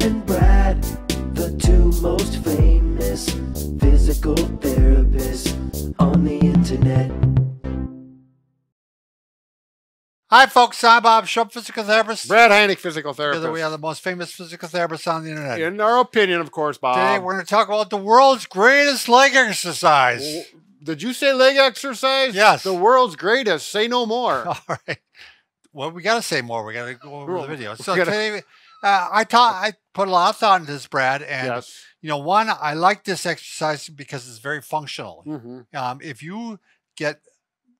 and Brad, the two most famous physical therapists on the internet. Hi folks, I'm Bob Shrupp, physical therapist. Brad Heineck, physical therapist. Together we are the most famous physical therapists on the internet. In our opinion, of course, Bob. Today we're going to talk about the world's greatest leg exercise. Did you say leg exercise? Yes. The world's greatest. Say no more. All right. Well, we got to say more. We got to go over the video. So gotta... today, I put a lot of thought into this, Brad. And, yes. you know, one, I like this exercise because it's very functional. Mm-hmm. If you get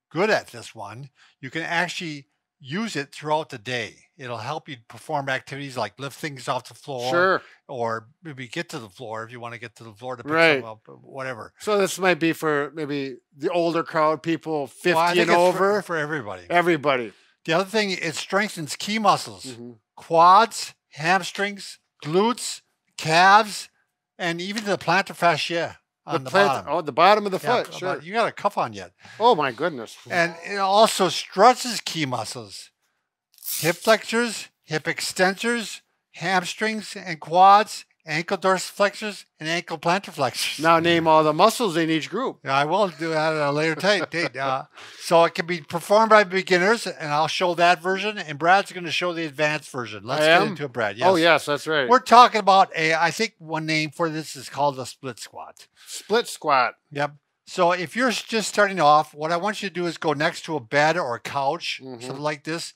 good at this one, you can actually use it throughout the day. It'll help you perform activities like lift things off the floor. Sure. Or maybe get to the floor if you want to get to the floor to pick right. something up, whatever. So this might be for maybe the older crowd, people 50 well, I think and it's over. For everybody. Everybody. The other thing, it strengthens key muscles, quads, hamstrings, glutes, calves, and even the plantar fascia on the bottom. Oh, the bottom of the foot, sure. You got a cuff on yet. Oh, my goodness. And it also stretches key muscles, hip flexors, hip extensors, hamstrings and quads, ankle dorsiflexors, and ankle plantar flexors. Now name all the muscles in each group. I will do that at a later date. So it can be performed by beginners, and I'll show that version, and Brad's going to show the advanced version. Let's get into it, Brad. Yes. Oh, yes, that's right. We're talking about I think one name for this is called a split squat. Split squat. Yep. So if you're just starting off, what I want you to do is go next to a bed or a couch, something like this.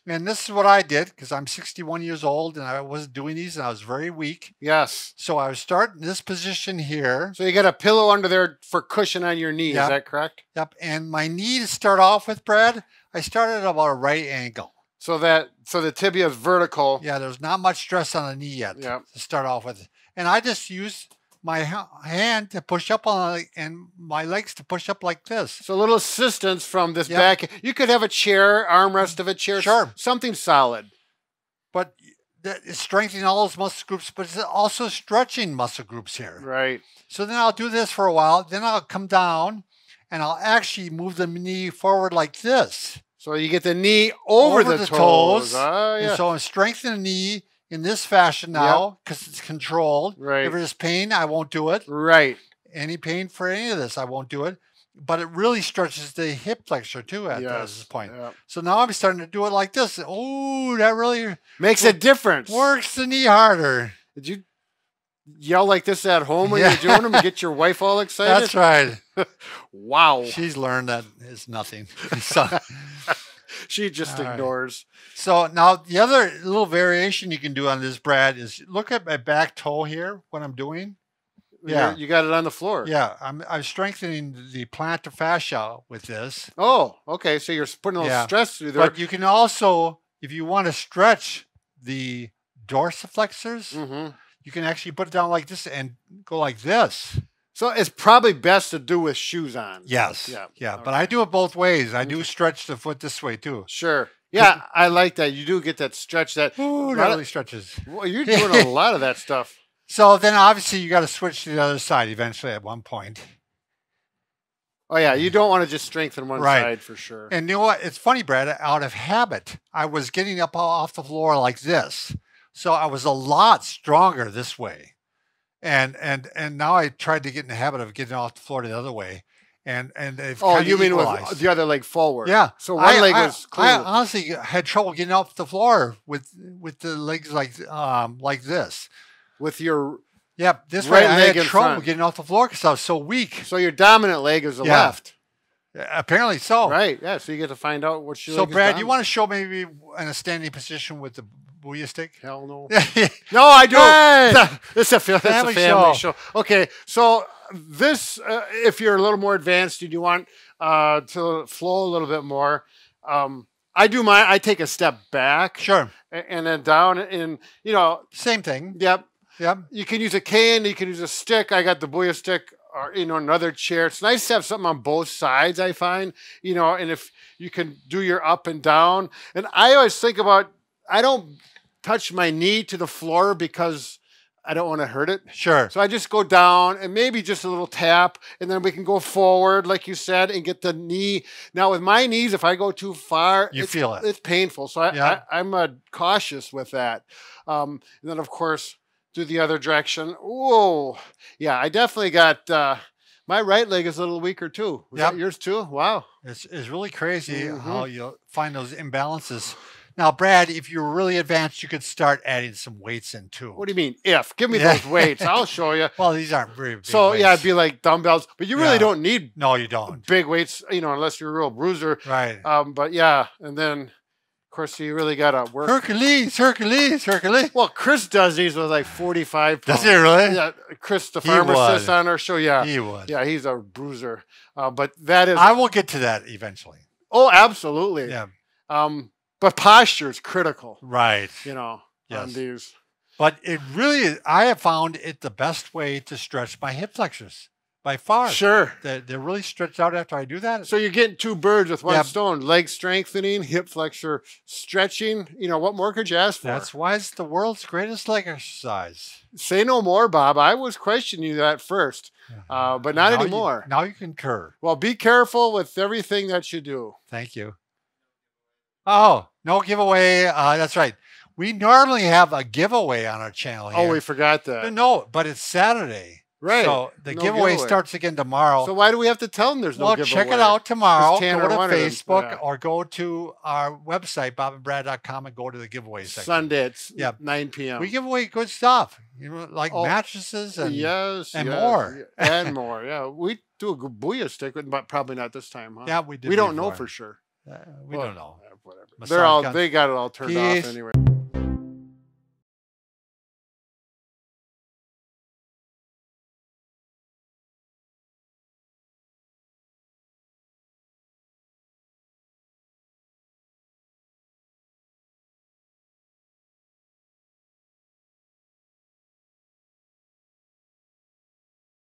And this is what I did because I'm 61 years old and I wasn't doing these and I was very weak. Yes. So I was starting this position here. So you got a pillow under there for cushion on your knee. Yep. Is that correct? Yep. And my knee to start off with, Brad, I started at about a right angle. So the tibia is vertical. Yeah, there's not much stress on the knee yet to start off with. And I just used my hand to push up on and my legs to push up like this. So a little assistance from this back. You could have a chair, armrest of a chair. Sure. Something solid. But it's strengthening all those muscle groups, but it's also stretching muscle groups here. Right. So then I'll do this for a while. Then I'll come down and I'll actually move the knee forward like this. So you get the knee over the toes. Oh, yeah. And so I'm strengthening the knee in this fashion now because it's controlled. Right. If there's pain, I won't do it. Right. Any pain for any of this, I won't do it. But it really stretches the hip flexor too at this point. Yep. So now I'm starting to do it like this. Oh, that really makes a difference. Works the knee harder. Did you yell like this at home when you're doing them and get your wife all excited? That's right. Wow. She's learned that it's nothing. So, she just ignores. So now the other little variation you can do on this, Brad, is look at my back toe here, what I'm doing. Yeah. You got it on the floor. Yeah. I'm strengthening the plantar fascia with this. Oh, okay. So you're putting a little stress through there. But you can also, if you want to stretch the dorsiflexors, you can actually put it down like this and go like this. So it's probably best to do with shoes on. Yes. Yeah. Okay. But I do it both ways. I do stretch the foot this way too. Sure. Yeah, I like that. You do get that stretch. That really stretches. Well, you're doing a lot of that stuff. So then obviously you got to switch to the other side eventually at one point. Oh, yeah. You don't want to just strengthen one side for sure. And you know what? It's funny, Brad. Out of habit, I was getting up off the floor like this. So I was a lot stronger this way. And now I tried to get in the habit of getting off the floor the other way. And you mean with the other leg forward? Yeah. So one leg was clean. I honestly had trouble getting off the floor with the legs like this. With your this way I had trouble getting off the floor because I was so weak. So your dominant leg is the left. Apparently so. Right. Yeah. So you get to find out what your leg is. So Brad, you want to show maybe in a standing position with the booyah stick? Hell no. No, I don't. Hey! It's a family show. Okay. So this, if you're a little more advanced and you want to flow a little bit more, I take a step back. Sure. And then down and, same thing. Yep. Yep. You can use a cane. You can use a stick. I got the booyah stick or, another chair. It's nice to have something on both sides, I find, and if you can do your up and down. And I always think about, I don't touch my knee to the floor because I don't want to hurt it. Sure. So I just go down and maybe just a little tap, and then we can go forward, like you said, and get the knee. Now with my knees, if I go too far, you feel it. It's painful. So I'm cautious with that. And then of course, do the other direction. Whoa. Yeah, I definitely got, my right leg is a little weaker too. Was Yep. that yours too? Wow. It's really crazy how you find those imbalances. Now, Brad, if you're really advanced, you could start adding some weights in too. What do you mean if? Give me those weights. I'll show you. Well, these aren't very big So weights. yeah, it'd be like dumbbells, but you really don't need No, you don't. big weights, you know, unless you're a real bruiser. Right. But yeah, and then of course you really gotta work. Hercules. Well, Chris does these with like 45 pounds. Does he really? Yeah, Chris, the He pharmacist would. on our show. Yeah, He would. Yeah, he's a bruiser. But that is. I will get to that eventually. Oh, absolutely. Yeah. But posture is critical. Right. You know, on Yes. these. But it really is, I have found it the best way to stretch my hip flexors by far. Sure. They're really stretched out after I do that. So you're getting two birds with one Yep. stone: leg strengthening, hip flexor stretching. You know, what more could you ask for? That's why it's the world's greatest leg exercise. Say no more, Bob. I was questioning you that first, but not Now anymore. Now you concur. Well, be careful with everything that you do. Thank you. Oh, no giveaway. That's right. We normally have a giveaway on our channel here. Oh, we forgot that. No, but it's Saturday. Right. So the No giveaway giveaway. starts again tomorrow. So why do we have to tell them there's no Well, giveaway? check it out tomorrow. Because Tanner Go to wanted them, Facebook yeah. or go to our website, bobandbrad.com, and go to the giveaway section. Sunday at Yep. 9 p.m. We give away good stuff, you know, like mattresses and and more. And more. Yeah. We do a good booyah stick, but probably not this time, huh? Yeah, we did. We don't know before. for sure. We don't know. Whatever. Massage They're all guns. they got it all turned Peace. off anyway.